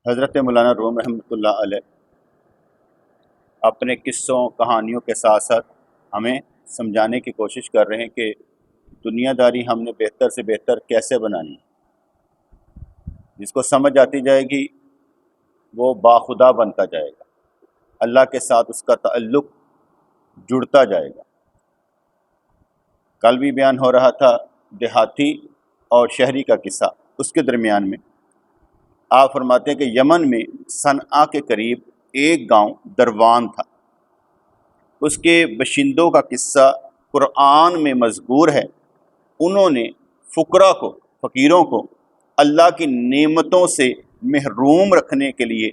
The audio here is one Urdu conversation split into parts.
حضرت مولانا روم رحمۃ اللہ علیہ اپنے قصوں کہانیوں کے ساتھ ساتھ ہمیں سمجھانے کی کوشش کر رہے ہیں کہ دنیا داری ہم نے بہتر سے بہتر کیسے بنانی ہے۔ جس کو سمجھ آتی جائے گی وہ باخدا بنتا جائے گا، اللہ کے ساتھ اس کا تعلق جڑتا جائے گا۔ کل بھی بیان ہو رہا تھا دیہاتی اور شہری کا قصہ، اس کے درمیان میں آپ فرماتے ہیں کہ یمن میں صنعاء کے قریب ایک گاؤں دروان تھا۔ اس کے باشندوں کا قصہ قرآن میں مذکور ہے۔ انہوں نے فقیروں کو اللہ کی نعمتوں سے محروم رکھنے کے لیے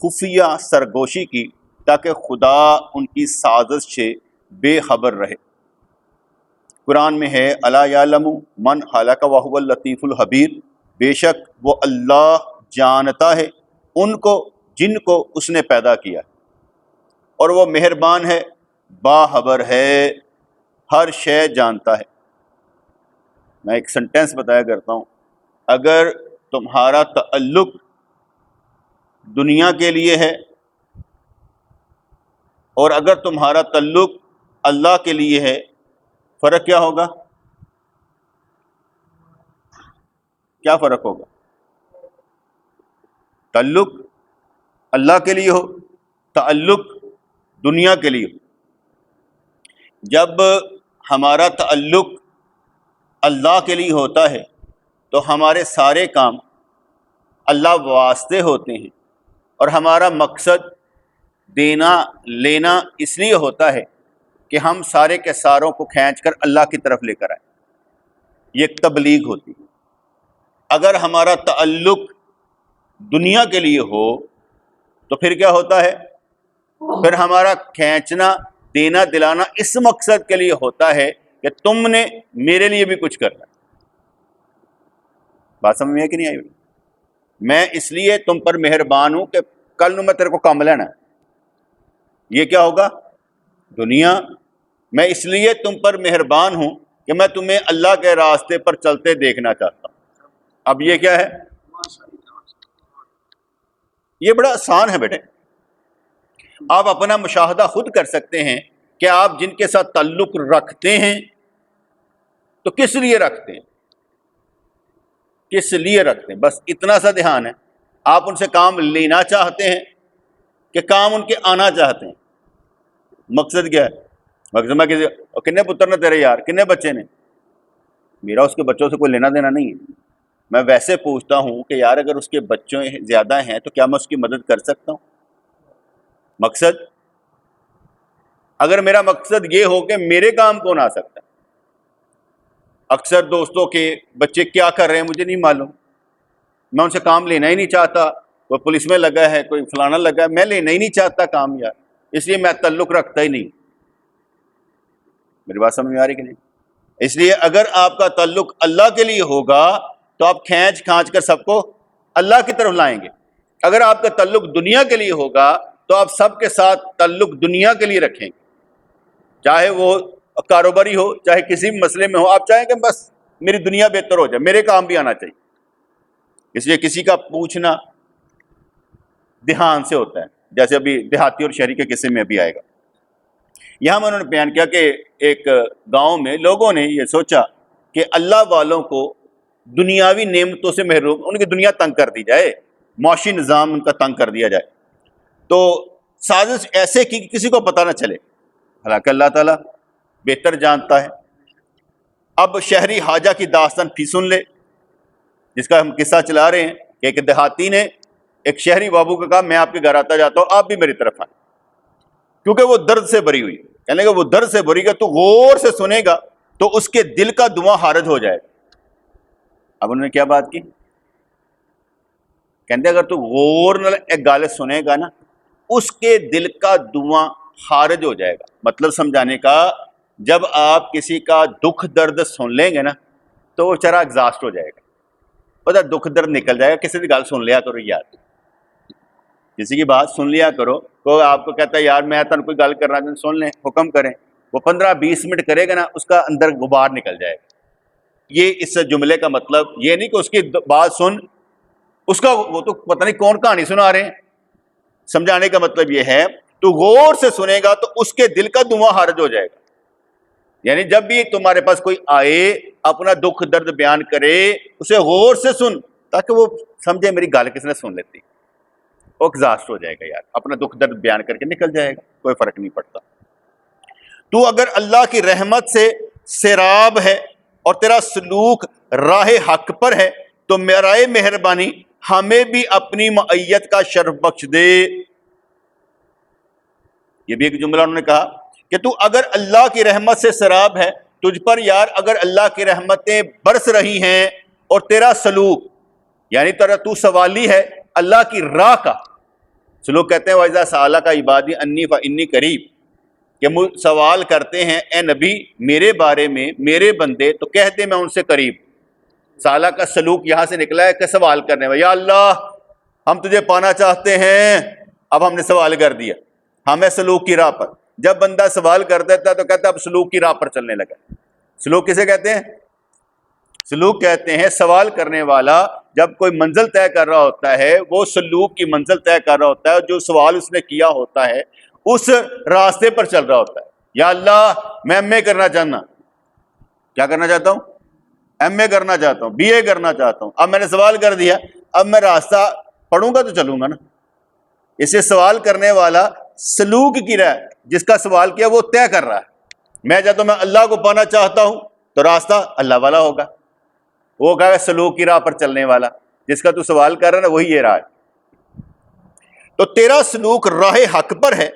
خفیہ سرگوشی کی تاکہ خدا ان کی سازش سے بے خبر رہے۔ قرآن میں ہے الا یعلم من خلق وهو اللطیف الخبیر، بے شک وہ اللہ جانتا ہے ان کو جن کو اس نے پیدا کیا اور وہ مہربان ہے، باخبر ہے، ہر شے جانتا ہے۔ میں ایک سنٹینس بتایا کرتا ہوں، اگر تمہارا تعلق دنیا کے لیے ہے اور اگر تمہارا تعلق اللہ کے لیے ہے، فرق کیا ہوگا؟ کیا فرق ہوگا؟ تعلق اللہ کے لیے ہو، تعلق دنیا کے لیے ہو۔ جب ہمارا تعلق اللہ کے لیے ہوتا ہے تو ہمارے سارے کام اللہ واسطے ہوتے ہیں، اور ہمارا مقصد دینا لینا اس لیے ہوتا ہے کہ ہم سارے کے ساروں کو کھینچ کر اللہ کی طرف لے کر آئیں۔ یہ ایک تبلیغ ہوتی ہے۔ اگر ہمارا تعلق دنیا کے لیے ہو تو پھر کیا ہوتا ہے؟ پھر ہمارا کھینچنا دینا دلانا اس مقصد کے لیے ہوتا ہے کہ تم نے میرے لیے بھی کچھ کرنا۔ بات سمجھ میں ہے کہ نہیں آئی؟ میں اس لیے تم پر مہربان ہوں کہ کل نو میں تیرے کو کام لینا ہے۔ یہ کیا ہوگا؟ دنیا۔ میں اس لیے تم پر مہربان ہوں کہ میں تمہیں اللہ کے راستے پر چلتے دیکھنا چاہتا ہوں۔ اب یہ کیا ہے؟ یہ بڑا آسان ہے بیٹے، آپ اپنا مشاہدہ خود کر سکتے ہیں کہ آپ جن کے ساتھ تعلق رکھتے ہیں تو کس لیے رکھتے ہیں، کس لیے رکھتے ہیں، بس اتنا سا دھیان ہے۔ آپ ان سے کام لینا چاہتے ہیں کہ کام ان کے آنا چاہتے ہیں؟ مقصد کیا ہے؟ مقصد میں کتنے پتر نے تیرے یار، کتنے بچے نے؟ میرا اس کے بچوں سے کوئی لینا دینا نہیں ہے۔ میں ویسے پوچھتا ہوں کہ یار اگر اس کے بچوں زیادہ ہیں تو کیا میں اس کی مدد کر سکتا ہوں؟ مقصد، اگر میرا مقصد یہ ہو کہ میرے کام کون آ سکتا ہے۔ اکثر دوستوں کے بچے کیا کر رہے ہیں مجھے نہیں معلوم، میں ان سے کام لینا ہی نہیں چاہتا۔ کوئی پولیس میں لگا ہے، کوئی فلانا لگا ہے، میں لینا ہی نہیں چاہتا کام یار، اس لیے میں تعلق رکھتا ہی نہیں۔ میری بات سمجھ میں آ رہی کہ نہیں؟ اس لیے اگر آپ کا تعلق اللہ کے لیے ہوگا تو آپ کھینچ کر سب کو اللہ کی طرف لائیں گے۔ اگر آپ کا تعلق دنیا کے لیے ہوگا تو آپ سب کے ساتھ تعلق دنیا کے لیے رکھیں گے، چاہے وہ کاروباری ہو، چاہے کسی بھی مسئلے میں ہو۔ آپ چاہیں کہ بس میری دنیا بہتر ہو جائے، میرے کام بھی آنا چاہیے۔ اس لیے کسی کا پوچھنا دھیان سے ہوتا ہے، جیسے ابھی دیہاتی اور شہری کے قصے میں بھی آئے گا۔ یہاں میں انہوں نے بیان کیا کہ ایک گاؤں میں لوگوں نے یہ سوچا کہ اللہ والوں کو دنیاوی نعمتوں سے محروم، ان کی دنیا تنگ کر دی جائے، معاشی نظام ان کا تنگ کر دیا جائے۔ تو سازش ایسے کی کہ کسی کو پتہ نہ چلے، حالانکہ اللہ تعالیٰ بہتر جانتا ہے۔ اب شہری حاجہ کی داستان پھر سن لے، جس کا ہم قصہ چلا رہے ہیں کہ ایک دیہاتی نے ایک شہری بابو کو کہا میں آپ کے گھر آتا جاتا ہوں، آپ بھی میری طرف آئیں، کیونکہ وہ درد سے بھری ہوئی، کہنے کہ وہ درد سے بھری گا تو غور سے سنے گا تو اس کے دل کا دھواں خارج ہو جائے گا۔ اب انہوں نے کیا بات کی؟ کہتے اگر تو غور نہ ایک گال سنے گا نا، اس کے دل کا دھواں خارج ہو جائے گا۔ مطلب سمجھانے کا، جب آپ کسی کا دکھ درد سن لیں گے نا تو وہ چرا ایگزاسٹ ہو جائے گا، پتہ دکھ درد نکل جائے گا۔ کسی کی گال سن لیا کرو، یار کسی کی بات سن لیا کرو۔ کوئی آپ کو کہتا ہے یار میں تن کوئی گل کر رہا ہوں، سن لیں، حکم کریں، وہ 15-20 منٹ کرے گا نا، اس کا اندر غبار نکل جائے گا۔ یہ اس جملے کا مطلب یہ نہیں کہ اس کی بات سن اس کا وہ تو پتہ نہیں کون کہانی سنا رہے ہیں. سمجھانے کا مطلب یہ ہے تو غور سے سنے گا تو اس کے دل کا دھواں خارج ہو جائے گا. یعنی جب بھی تمہارے پاس کوئی آئے اپنا دکھ درد بیان کرے اسے غور سے سن تاکہ وہ سمجھے میری گال کس نے سن لیتی. وہ ایگزاسٹ ہو جائے گا یار, اپنا دکھ درد بیان کر کے نکل جائے گا, کوئی فرق نہیں پڑتا. تو اگر اللہ کی رحمت سے سیراب ہے اور تیرا سلوک راہ حق پر ہے تو میرائے مہربانی ہمیں بھی اپنی معیت کا شرف بخش دے. یہ بھی ایک جملہ انہوں نے کہا کہ تو اگر اللہ کی رحمت سے سیراب ہے, تجھ پر یار اگر اللہ کی رحمتیں برس رہی ہیں اور تیرا سلوک یعنی تو سوالی ہے اللہ کی راہ کا سلوک. کہتے ہیں وَإِذَا سَأَلَكَ عِبَادِي عَنِّي فَإِنِّي قَرِيبٌ, کہ سوال کرتے ہیں اے نبی میرے بارے میں, میرے بندے, تو کہتے میں ان سے قریب. سالہ کا سلوک یہاں سے نکلا ہے کہ سوال کرنے میں, یا اللہ ہم تجھے پانا چاہتے ہیں, اب ہم نے سوال کر دیا, ہمیں سلوک کی راہ پر. جب بندہ سوال کر دیتا تو کہتا اب سلوک کی راہ پر چلنے لگا. سلوک کسے کہتے ہیں؟ سلوک کہتے ہیں سوال کرنے والا جب کوئی منزل طے کر رہا ہوتا ہے, وہ سلوک کی منزل طے کر رہا ہوتا ہے, جو سوال اس نے کیا ہوتا ہے اس راستے پر چل رہا ہوتا ہے. یا اللہ میں ایم اے کرنا چاہنا, کیا کرنا چاہتا ہوں؟ ایم اے کرنا چاہتا ہوں, بی اے کرنا چاہتا ہوں. اب میں نے سوال کر دیا, اب میں راستہ پڑھوں گا تو چلوں گا نا. اسے سوال کرنے والا سلوک کی راہ جس کا سوال کیا وہ طے کر رہا ہے. میں چاہتا ہوں میں اللہ کو پانا چاہتا ہوں تو راستہ اللہ والا ہوگا, وہ کہا سلوک کی راہ پر چلنے والا. جس کا تو سوال کر رہا ہے نا وہی یہ راہ ہے. تو تیرا سلوک راہ حق پر ہے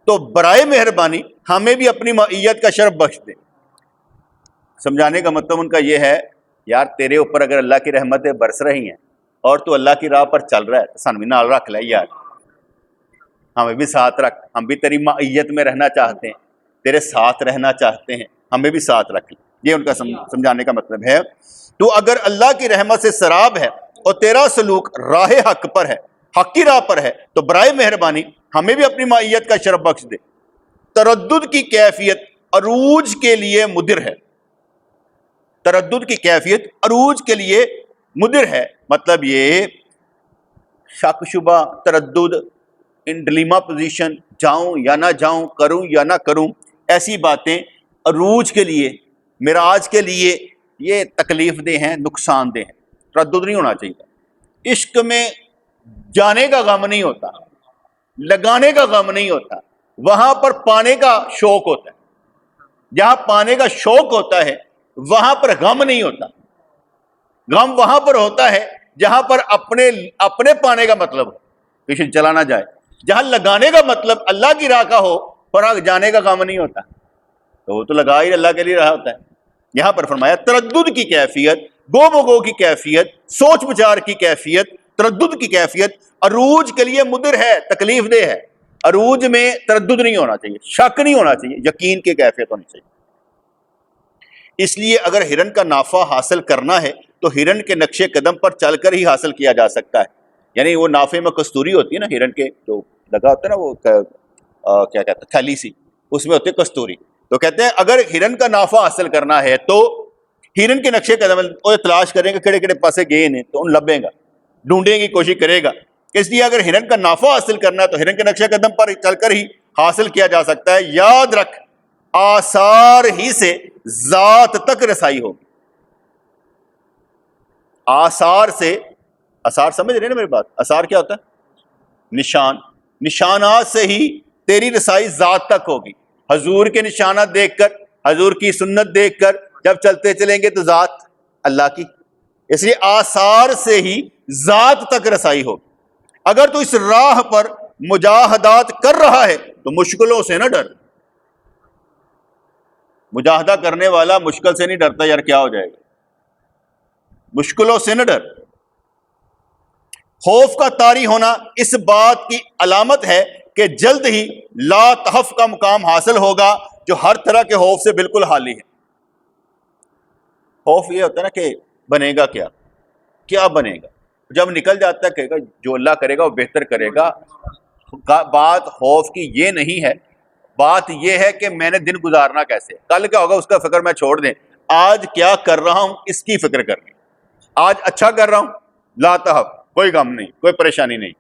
تو برائے مہربانی ہمیں بھی اپنی معیت کا شرف بخش دے. سمجھانے کا مطلب ان کا یہ ہے یار تیرے اوپر اگر اللہ کی رحمتیں برس رہی ہیں اور تو اللہ کی راہ پر چل رہا ہے تو سن بھی نال رکھ لے یار, ہمیں بھی ساتھ رکھ, ہم بھی تیری معیت میں رہنا چاہتے ہیں, تیرے ساتھ رہنا چاہتے ہیں, ہمیں بھی ساتھ رکھ لے. یہ ان کا سمجھانے کا مطلب ہے. تو اگر اللہ کی رحمت سے سراب ہے اور تیرا سلوک راہ حق پر ہے, حق کی راہ پر ہے, تو برائے مہربانی ہمیں بھی اپنی معیت کا شرف بخش دے. تردد کی کیفیت عروج کے لیے مدر ہے. تردد کی کیفیت عروج کے لیے مدر ہے, مطلب یہ شک شبہ, تردد, ان ڈلیما پوزیشن, جاؤں یا نہ جاؤں, کروں یا نہ کروں, ایسی باتیں عروج کے لیے, معراج کے لیے یہ تکلیف دہ ہیں, نقصان دہ ہیں. تردد نہیں ہونا چاہیے. عشق میں جانے کا غم نہیں ہوتا, لگانے کا غم نہیں ہوتا, وہاں پر پانے کا شوق ہوتا ہے. جہاں پانے کا شوق ہوتا ہے وہاں پر غم نہیں ہوتا. غم وہاں پر ہوتا ہے جہاں پر اپنے پانے کا مطلب ہو, پیچھے چلا نہ جائے. جہاں لگانے کا مطلب اللہ کی راہ کا ہو پر جانے کا غم نہیں ہوتا, تو وہ تو لگا ہی اللہ کے لیے رہا ہوتا ہے. یہاں پر فرمایا تردد کی کیفیت, گو بگو کی کیفیت, سوچ بچار کی کیفیت, تردد کی کیفیت عروج کے لیے مدر ہے, تکلیف دہ ہے. عروج میں تردد نہیں ہونا چاہیے, شک نہیں ہونا چاہیے, یقین کی کیفیت ہونی چاہیے. اس لیے اگر ہرن کا نافع حاصل کرنا ہے تو ہرن کے نقش قدم پر چل کر ہی حاصل کیا جا سکتا ہے. یعنی وہ نافے میں کستوری ہوتی ہے نا, ہرن کے جو لگا ہوتا ہے نا, وہ کیا کہتے ہیں, تھیلی سی, اس میں ہوتی ہے کستوری. تو کہتے ہیں اگر ہرن کا نافع حاصل کرنا ہے تو ہرن کے نقش قدم تلاش کریں گے, کڑے کڑے پاسے گئے ہیں تو ان لبیں گا, ڈھونڈنے کی کوشش کرے گا. اس لیے اگر ہرن کا نافع حاصل کرنا ہے تو ہرن کے نقش قدم پر چل کر ہی حاصل کیا جا سکتا ہے. یاد رکھ آثار ہی سے ذات تک رسائی ہوگی. آثار سے, آثار سمجھ رہے ہیں نا میری بات؟ آثار کیا ہوتا ہے؟ نشان. نشانات سے ہی تیری رسائی ذات تک ہوگی. حضور کے نشانات دیکھ کر, حضور کی سنت دیکھ کر جب چلتے چلیں گے تو ذات اللہ کی. اس لیے آثار سے ہی ذات تک رسائی ہوگی. اگر تو اس راہ پر مجاہدات کر رہا ہے تو مشکلوں سے نہ ڈر. مجاہدہ کرنے والا مشکل سے نہیں ڈرتا یار, کیا ہو جائے گا, مشکلوں سے نہ ڈر. خوف کا طاری ہونا اس بات کی علامت ہے کہ جلد ہی لا تحف کا مقام حاصل ہوگا جو ہر طرح کے خوف سے بالکل خالی ہے. خوف یہ ہوتا ہے نا کہ بنے گا کیا, کیا بنے گا. جب نکل جاتا ہے کہے گا جو اللہ کرے گا وہ بہتر کرے گا. بات خوف کی یہ نہیں ہے, بات یہ ہے کہ میں نے دن گزارنا کیسے, کل کیا ہوگا اس کا فکر میں چھوڑ دیں. آج کیا کر رہا ہوں اس کی فکر کرنی. آج اچھا کر رہا ہوں لا تحف, کوئی غم نہیں، کوئی پریشانی نہیں.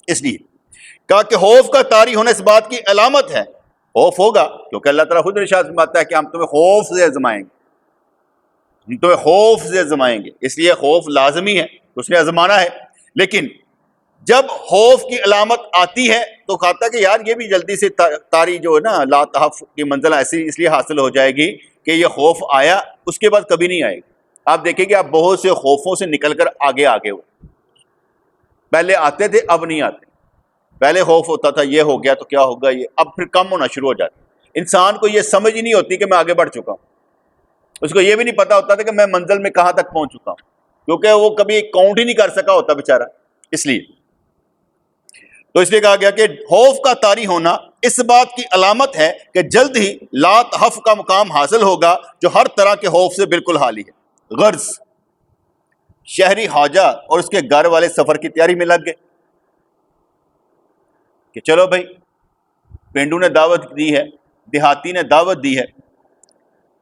اس لیے کہا کہ خوف کا طاری ہونا اس بات کی علامت ہے. خوف ہوگا کیونکہ اللہ تعالیٰ خود ارشاد فرماتا ہے کہ ہم تمہیں خوف سے آزمائیں گے، ہم تمہیں خوف سے آزمائیں گے. اس لیے خوف لازمی ہے، اس نے آزمانا ہے. لیکن جب خوف کی علامت آتی ہے تو کہتا ہے کہ یار یہ بھی جلدی سے طاری جو ہے نا لا تحف کی منزل ایسی اس لیے حاصل ہو جائے گی کہ یہ خوف آیا اس کے بعد کبھی نہیں آئے گا. آپ دیکھیں کہ آپ بہت سے خوفوں سے نکل کر آگے ہو. پہلے آتے تھے، اب نہیں آتے. پہلے خوف ہوتا تھا یہ ہو گیا تو کیا ہوگا یہ، اب پھر کم ہونا شروع ہو جاتا. انسان کو یہ سمجھ ہی نہیں ہوتی کہ میں آگے بڑھ چکا ہوں. اس کو یہ بھی نہیں پتا ہوتا تھا کہ میں منزل میں کہاں تک پہنچ چکا ہوں، کیونکہ وہ کبھی کاؤنٹ ہی نہیں کر سکا ہوتا بیچارہ. اس لیے کہا گیا کہ خوف کا طاری ہونا اس بات کی علامت ہے کہ جلد ہی لا تحف کا مقام حاصل ہوگا جو ہر طرح کے خوف سے بالکل خالی ہے. غرض شہری حاجہ اور اس کے گھر والے سفر کی تیاری میں لگ گئے کہ چلو بھائی، پینڈو نے دعوت دی ہے، دیہاتی نے دعوت دی ہے،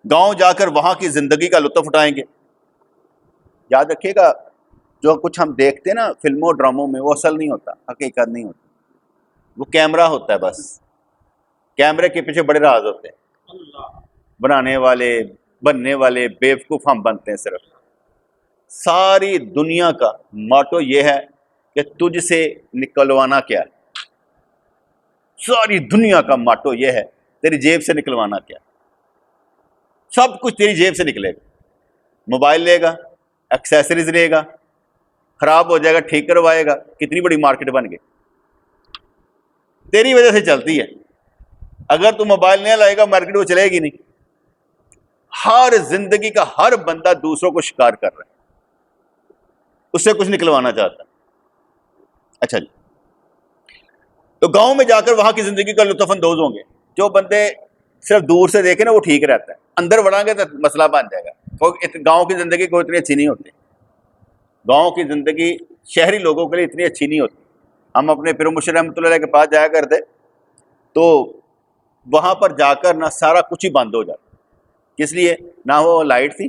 گاؤں جا کر وہاں کی زندگی کا لطف اٹھائیں گے. یاد رکھیے گا جو کچھ ہم دیکھتے ہیں نا فلموں ڈراموں میں، وہ اصل نہیں ہوتا، حقیقت نہیں ہوتی. وہ کیمرہ ہوتا ہے بس. کیمرے کے پیچھے بڑے راز ہوتے ہیں. بنانے والے بننے والے بیوقوف ہم بنتے ہیں. صرف ساری دنیا کا ماٹو یہ ہے کہ تجھ سے نکلوانا کیا ہے. ساری دنیا کا ماٹو یہ ہے تیری جیب سے نکلوانا کیا ہے. سب کچھ تیری جیب سے نکلے گا. موبائل لے گا، ایکسیسریز لے گا، خراب ہو جائے گا ٹھیک کروائے گا. کتنی بڑی مارکیٹ بن گئی، تیری وجہ سے چلتی ہے. اگر تو موبائل نہیں لائے گا مارکیٹ وہ چلے گی نہیں. ہر زندگی کا ہر بندہ دوسروں کو شکار کر رہا ہے، اس سے کچھ نکلوانا چاہتا ہے. اچھا جی، تو گاؤں میں جا کر وہاں کی زندگی کا لطف اندوز ہوں گے. جو بندے صرف دور سے دیکھیں نا وہ ٹھیک رہتا ہے، اندر بڑھائیں گے تو مسئلہ بن جائے گا. گاؤں کی زندگی کوئی اتنی اچھی نہیں ہوتی. گاؤں کی زندگی شہری لوگوں کے لیے اتنی اچھی نہیں ہوتی. ہم اپنے پیر مرشد رحمۃ اللہ علیہ کے پاس جایا کرتے تو وہاں پر جا کر نہ سارا کچھ ہی بند ہو جاتا. کس لیے؟ نہ وہ لائٹ تھی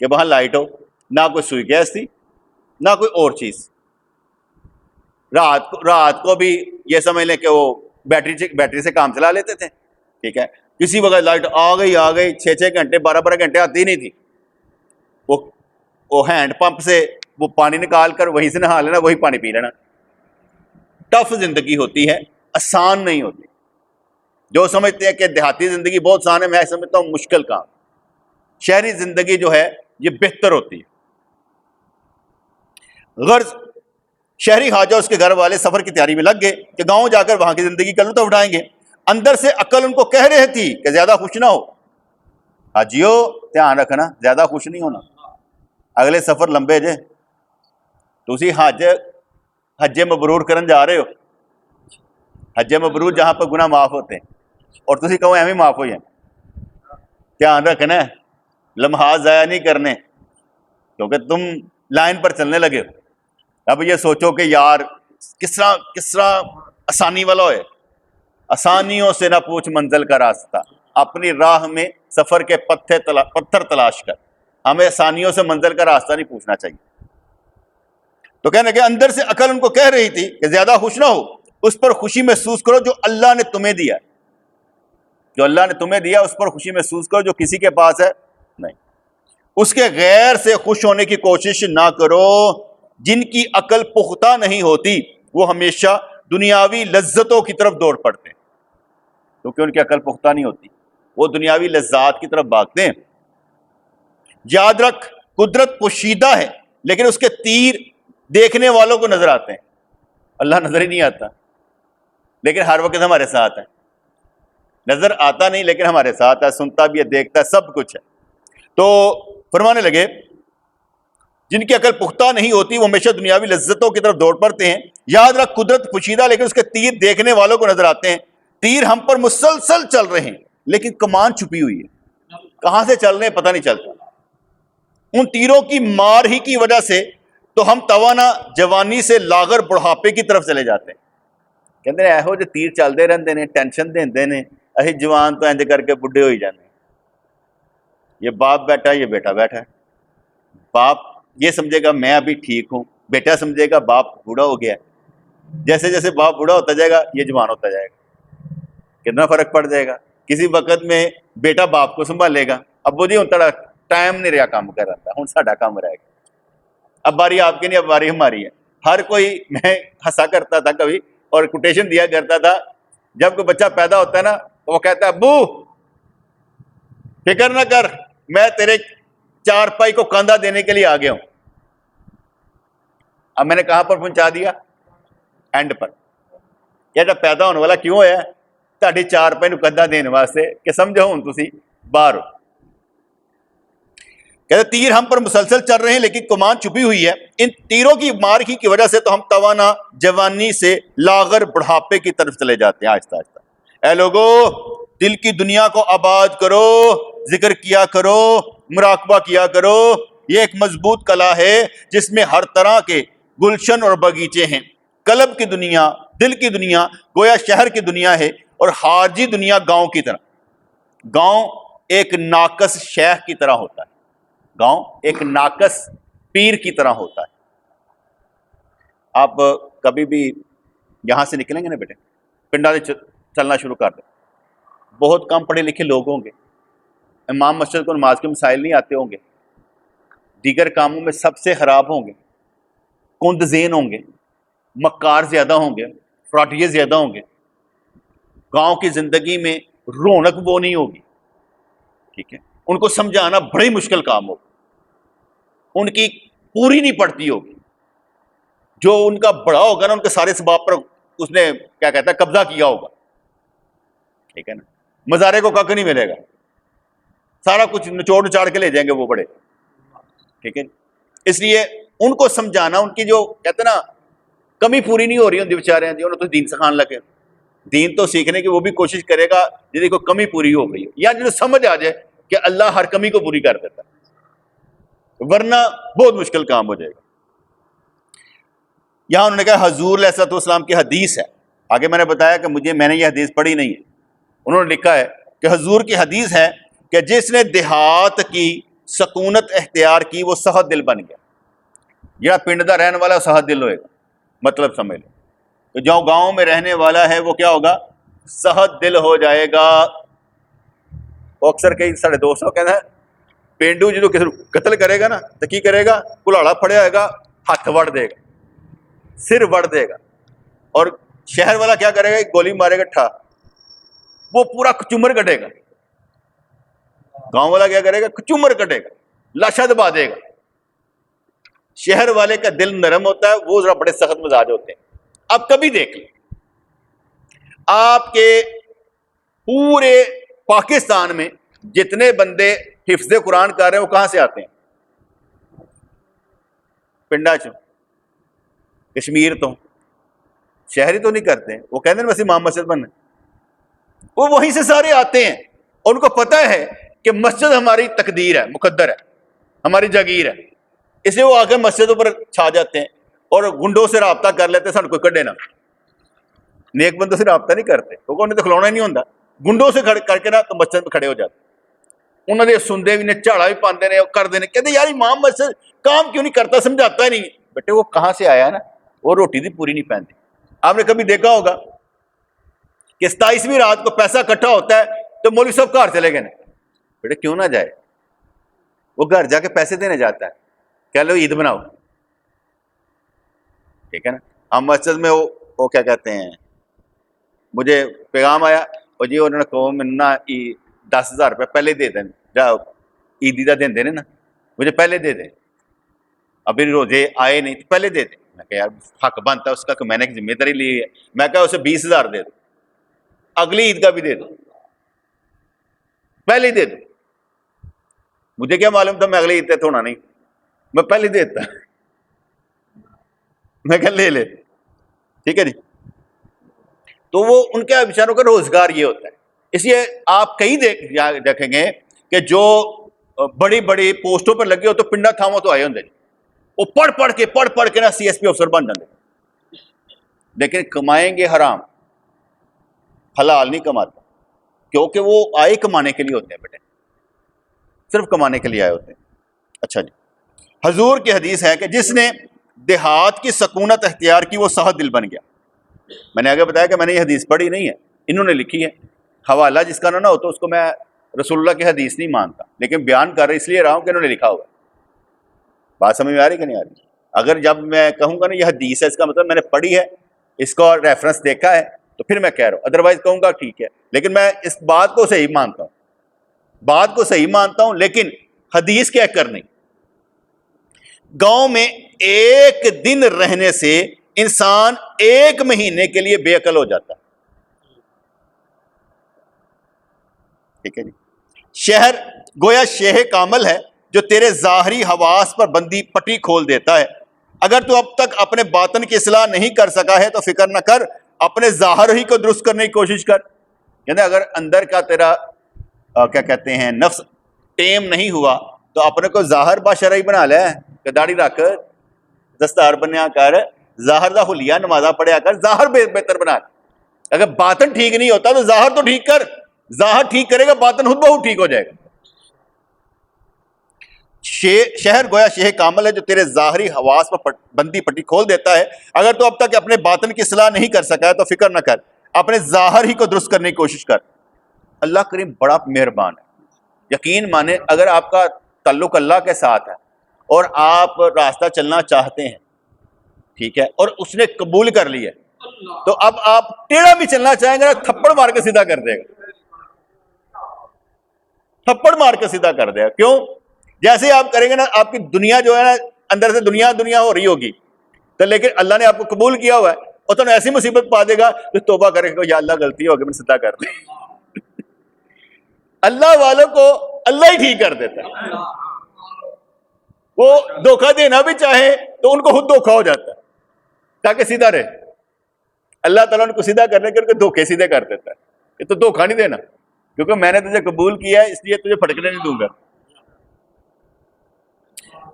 کہ وہاں لائٹ ہو، نہ کوئی سوئی گیس تھی، نہ کوئی اور چیز. رات کو بھی یہ سمجھ لیں کہ وہ بیٹری سے کام چلا لیتے تھے. ٹھیک ہے، کسی وقت لائٹ آ گئی 6 گھنٹے 12 گھنٹے آتی نہیں تھی. وہ ہینڈ پمپ سے وہ پانی نکال کر وہیں سے نہا لینا، وہی پانی پی لینا. ٹف زندگی ہوتی ہے، آسان نہیں ہوتی. جو سمجھتے ہیں کہ دیہاتی زندگی بہت آسان ہے، میں سمجھتا ہوں مشکل کام. شہری زندگی جو ہے یہ بہتر ہوتی ہے. غرض شہری حاجہ اس کے گھر والے سفر کی تیاری میں لگ گئے کہ گاؤں جا کر وہاں کی زندگی کا لطف اٹھائیں گے. اندر سے عقل ان کو کہہ رہی تھی کہ زیادہ خوش نہ ہو. حاجیو دھیان رکھنا، زیادہ خوش نہیں ہونا. اگلے سفر لمبے جے، تسی حج مبرور کرن جا رہے ہو. حج مبرور جہاں پر گناہ معاف ہوتے ہیں، اور تسی کہو ایویں معاف ہو جائیں. دھیان رکھنا ہے، لمحات ضائع نہیں کرنے، کیونکہ تم لائن پر چلنے لگے ہو. اب یہ سوچو کہ یار کس طرح آسانی والا ہوئے. آسانیوں سے نہ پوچھ منزل کا راستہ، اپنی راہ میں سفر کے پتھر تلاش کر. ہمیں آسانیوں سے منزل کا راستہ نہیں پوچھنا چاہیے. تو کہنے کہ اندر سے عقل ان کو کہہ رہی تھی کہ زیادہ خوش نہ ہو، اس پر خوشی محسوس کرو جو اللہ نے تمہیں دیا. جو اللہ نے تمہیں دیا اس پر خوشی محسوس کرو، جو کسی کے پاس ہے نہیں. اس کے غیر سے خوش ہونے کی کوشش نہ کرو. جن کی عقل پختہ نہیں ہوتی وہ ہمیشہ دنیاوی لذتوں کی طرف دوڑ پڑتے ہیں. کیونکہ ان کی عقل پختہ نہیں ہوتی، وہ دنیاوی لذات کی طرف بھاگتے ہیں. یاد رکھ، قدرت پوشیدہ ہے لیکن اس کے تیر دیکھنے والوں کو نظر آتے ہیں. اللہ نظر ہی نہیں آتا، لیکن ہر وقت ہمارے ساتھ ہے. نظر آتا نہیں لیکن ہمارے ساتھ ہے، سنتا بھی ہے، دیکھتا ہے، سب کچھ ہے. تو فرمانے لگے جن کی عقل پختہ نہیں ہوتی وہ ہمیشہ دنیاوی لذتوں کی طرف دوڑ پڑتے ہیں. یاد رکھ، قدرت پوشیدہ لیکن اس کے تیر دیکھنے والوں کو نظر آتے ہیں. تیر ہم پر مسلسل چل رہے ہیں لیکن کمان چھپی ہوئی ہے، کہاں سے چل رہے ہیں پتہ نہیں چلتا. ان تیروں کی مار ہی کی وجہ سے تو ہم توانا جوانی سے لاغر بڑھاپے کی طرف چلے جاتے ہیں. کہتے ہیں ایہو جو تیر چلتے رہتے ہیں، ٹینشن دیندے نے، اہی جوان تو انج کر کے بڈھے ہوئی جانے. یہ باپ بیٹھا، یہ بیٹا بیٹھا ہے. باپ یہ سمجھے گا میں ابھی ٹھیک ہوں، بیٹا سمجھے گا باپ بوڑھا ہو گیا ہے، جیسے جیسے باپ بوڑھا ہوتا جائے گا یہ جوان ہوتا جائے گا، کتنا فرق پڑ جائے گا. کسی وقت میں بیٹا باپ کو سنبھالے گا، ابو جی ہوں تڑا ٹائم نہیں رہا کام کر رہا، ہوں ساڈا کام رہے گا، اب باری آپ کی نہیں، اب باری ہماری ہے. ہر کوئی، میں ہنسا کرتا تھا کبھی اور کوٹیشن دیا کرتا تھا، جب کوئی بچہ پیدا ہوتا ہے نا تو وہ کہتا ہے ابو فکر نہ کر، میں تیرے چار پائی کو کاندھا دینے کے لیے آ گیا ہوں. اب میں نے کہاں پر پہنچا دیا؟ اینڈ پر. یہ جب پیدا ہونے والا کیوں ہے؟ تہاڈی چار پائی نو کاندھا دینے واسطے کہ سمجھو ہوں تسی باہر ہو. کہتے تیر ہم پر مسلسل چل رہے ہیں لیکن کمان چھپی ہوئی ہے، ان تیروں کی مار کی وجہ سے تو ہم توانا جوانی سے لاغر بڑھاپے کی طرف چلے جاتے ہیں آہستہ آہستہ. اے لوگو دل کی دنیا کو آباد کرو، ذکر کیا کرو، مراقبہ کیا کرو. یہ ایک مضبوط کلا ہے جس میں ہر طرح کے گلشن اور باغیچے ہیں. قلب کی دنیا، دل کی دنیا گویا شہر کی دنیا ہے، اور خارجی دنیا گاؤں کی طرح. گاؤں ایک ناقص شیخ کی طرح ہوتا ہے، گاؤں ایک ناقص پیر کی طرح ہوتا ہے. آپ کبھی بھی یہاں سے نکلیں گے نا بیٹے، پنڈا سے چلنا شروع کر دیں، بہت کم پڑھے لکھے لوگ ہوں گے، امام مسجد کو نماز کے مسائل نہیں آتے ہوں گے، دیگر کاموں میں سب سے خراب ہوں گے، کند ذہن ہوں گے، مکار زیادہ ہوں گے، فراڈیے زیادہ ہوں گے. گاؤں کی زندگی میں رونق وہ نہیں ہوگی، ٹھیک ہے، ان کو سمجھانا بڑی مشکل کام ہوگا، ان کی پوری نہیں پڑتی ہوگی. جو ان کا بڑا ہوگا نا ان کے سارے اسباب پر اس نے کیا کہتا ہے قبضہ کیا ہوگا، ٹھیک ہے نا. مزارے کو کک نہیں ملے گا، سارا کچھ نچوڑ نچاڑ کے لے جائیں گے وہ بڑے، ٹھیک ہے. اس لیے ان کو سمجھانا، ان کی جو کہتے ہیں نا کمی پوری نہیں ہو رہی ہوتی بیچارے، انہوں تو دین سکھان لگے، دین تو سیکھنے کی وہ بھی کوشش کرے گا جن کو کمی پوری ہو گئی یا جنہیں سمجھ آ جائے کہ اللہ ہر کمی کو پوری کر دیتا ہے، ورنہ بہت مشکل کام ہو جائے گا. یہاں انہوں نے کہا حضور علیہ السلام کی حدیث ہے. آگے میں نے بتایا کہ میں نے یہ حدیث پڑھی نہیں ہے، انہوں نے لکھا ہے کہ حضور کی حدیث ہے کہ جس نے دیہات کی سکونت اختیار کی وہ سخت دل بن گیا. جہاں پنڈ دا رہنے والا سخت دل ہوئے گا، مطلب سمجھ لو. تو جو گاؤں میں رہنے والا ہے وہ کیا ہوگا؟ سخت دل ہو جائے گا. وہ اکثر کئی سارے دوستوں کہنا ہے پینڈو جدو کسی قتل کرے گا نا تو کی کرے گا؟ کلاڑا پھڑیا ہوئے گا، ہاتھ وڑ دے گا، سر وڑ دے گا. اور شہر والا کیا کرے گا؟ گولی مارے گا ٹھا، وہ پورا کچمر کٹے گا. گاؤں والا کیا کرے گا؟ کچمر کٹے گا، لاشا دبا دے گا. شہر والے کا دل نرم ہوتا ہے، وہ ذرا بڑے سخت مزاج ہوتے ہیں. اب کبھی دیکھ لیں آپ کے پورے پاکستان میں جتنے بندے حفظ قرآن کر رہے ہیں وہ کہاں سے آتے ہیں؟ پنڈا چوں، کشمیر تو. شہری تو نہیں کرتے، وہ کہتے ہیں بس امام مسجد بننا، وہ وہیں سے سارے آتے ہیں. ان کو پتہ ہے کہ مسجد ہماری تقدیر ہے، مقدر ہے، ہماری جاگیر ہے، اس لیے وہ آ کے مسجدوں پر چھا جاتے ہیں اور گنڈوں سے رابطہ کر لیتے ہیں. سن کوئی کڈے نہ، نیک بندوں سے رابطہ نہیں کرتے کیونکہ انہیں تو کھلونا ہی نہیں ہوتا. گنڈوں سے کر کے نا تو مسجد میں کھڑے ہو جاتے. انہوں نے سنتے بھی نے، جھاڑا بھی پاندے نے، کر دینے. کہتے یار امام مسجد کام کیوں نہیں کرتا، سمجھاتا ہی نہیں. بیٹے وہ کہاں سے آیا نا، وہ روٹی دی پوری نہیں پہنتی. آپ نے کبھی دیکھا ہوگا کہ 27ویں رات کو پیسہ اکٹھا ہوتا ہے تو مولوی صاحب گھر چلے گئے. بیٹے کیوں نہ جائے، وہ گھر جا کے پیسے دینے جاتا ہے، کہہ لو عید بناؤ، ٹھیک ہے نا. ہم مسجد میں وہ کیا کہتے ہیں، مجھے پیغام آیا اور جی انہوں نے کہو میں نا 10,000 روپے پہلے دے دیں، جا عیدی کا دیں دینے نا، مجھے پہلے دے دیں، ابھی روزے آئے نہیں تو پہلے دے دیں. میں کہا یار حق بنتا ہے اس کا کہ میں نے ذمہ داری لی ہے. میں کہا اسے 20,000 دے دو، اگلی عید کا بھی دے دو، پہلے دے دو. مجھے کیا معلوم تھا میں اگلی عید تک ہونا نہیں، میں پہلے دیتا. میں کہا لے لے، ٹھیک ہے جی. تو وہ ان کے بیچاروں کا روزگار یہ ہوتا ہے. اس لیے آپ کئی دیکھیں گے کہ جو بڑی بڑی پوسٹوں پر لگے ہو تو پنڈا تھاموں تو آئے ہوں، وہ پڑھ پڑھ کے نا CSP افسر بن جاتے، لیکن کمائیں گے حرام، حلال نہیں کماتے، کیونکہ وہ آئے کمانے کے لیے ہوتے ہیں بیٹے، صرف کمانے کے لیے آئے ہوتے ہیں. اچھا جی، حضور کی حدیث ہے کہ جس نے دیہات کی سکونت اختیار کی وہ صحت دل بن گیا. میں نے آگے بتایا کہ میں نے یہ حدیث پڑھی نہیں ہے, انہوں نے لکھی ہے. حوالہ جس کا نہ ہو تو اس کو میں رسول اللہ کی حدیث نہیں مانتا, لیکن بیان کر اس لیے رہا ہوں کہ انہوں نے لکھا ہوا ہے. بات سمجھ میں آ رہی کہ نہیں آ رہی؟ اگر جب میں کہوں گا نا یہ حدیث ہے, اس کا مطلب میں نے پڑھی ہے, اس کو ریفرنس دیکھا ہے, تو پھر میں کہہ رہا ہوں. ادروائز کہوں گا ٹھیک ہے, لیکن میں اس بات کو صحیح مانتا ہوں, بات کو صحیح مانتا ہوں, لیکن حدیث کہہ کر نہیں. گاؤں میں ایک دن رہنے سے انسان 1 مہینے کے لیے بے عقل ہو جاتا ہے. ٹھیک ہے جی. شہر گویا شیخ کامل ہے جو تیرے ظاہری حواس پر بندی پٹی کھول دیتا ہے. اگر تو اب تک اپنے باطن کی اصلاح نہیں کر سکا ہے تو فکر نہ کر, اپنے ظاہر ہی کو درست کرنے کی کوشش کر. یعنی اگر اندر کا تیرا کیا کہتے ہیں نفس ٹیم نہیں ہوا تو اپنے کو ظاہر باشرعی بنا لے, کہ داڑھی رکھ, دستار بنیا کر, ظاہر دا حلیہ نمازہ پڑھیا کر, ظاہر بہتر بنا. اگر باطن ٹھیک نہیں ہوتا تو ظاہر تو ٹھیک کر, ظاہر ٹھیک کرے گا باطن خود بہت ٹھیک ہو جائے گا. شہر گویا شیخ کامل ہے جو تیرے ظاہری حواس پر بندی پٹی کھول دیتا ہے. اگر تو اب تک اپنے باطن کی اصلاح نہیں کر سکا ہے تو فکر نہ کر, اپنے ظاہر ہی کو درست کرنے کی کوشش کر. اللہ کریم بڑا مہربان ہے. یقین مانے اگر آپ کا تعلق اللہ کے ساتھ ہے اور آپ راستہ چلنا چاہتے ہیں, ٹھیک ہے, اور اس نے قبول کر لیا, تو اب آپ ٹیڑھا بھی چلنا چاہیں گے نا, تھپڑ مار کے سیدھا کر دے گا, تھپڑ مار کے سیدھا کر دے گا. کیوں؟ جیسے آپ کریں گے نا, آپ کی دنیا جو ہے نا اندر سے دنیا ہو رہی ہوگی, تو لیکن اللہ نے آپ کو قبول کیا ہوا ہے, اور تو ایسی مصیبت پا دے گا کہ توبہ کرے گا, یا اللہ غلطی ہو گئی, میں سیدھا کر دیں. اللہ والوں کو اللہ ہی ٹھیک کر دیتا ہے. وہ دھوکہ دینا بھی چاہے تو ان کو خود دھوکہ ہو جاتا ہے تاکہ سیدھا رہے. اللہ تعالیٰ ان کو سیدھا کرنے کے دھوکے سیدھے کر دیتا ہے. یہ تو دھوکہ نہیں دینا, کیونکہ میں نے تجھے قبول کیا ہے اس لیے تجھے پھٹکنے نہیں دوں گا.